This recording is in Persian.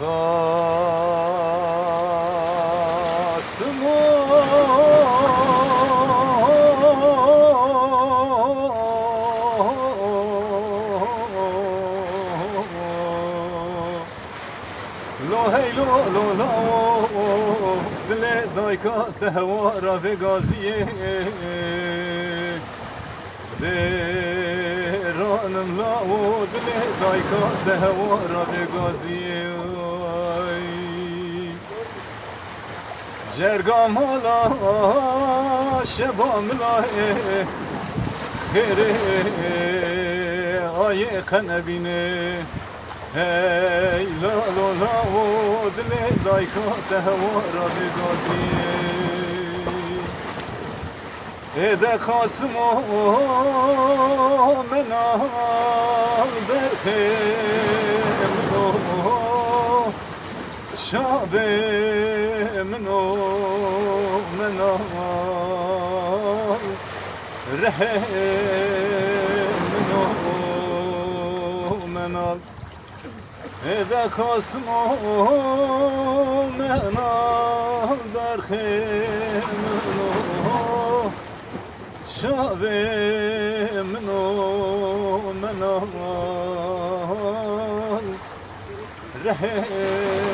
قاسم لو هی لو لا دل دایکا تهوارا به گازیه رانم لا دل دایکا تهوارا به گازیه جرگا مالا شبا ملا خیره آیه قنبینه هی لا لا لا دل دایکا تهوارا به گازیه ده خاسم منا برخیم شاب منو منا رحم منو منا إذا خصم منا برخیم منو شاب منو منا رحم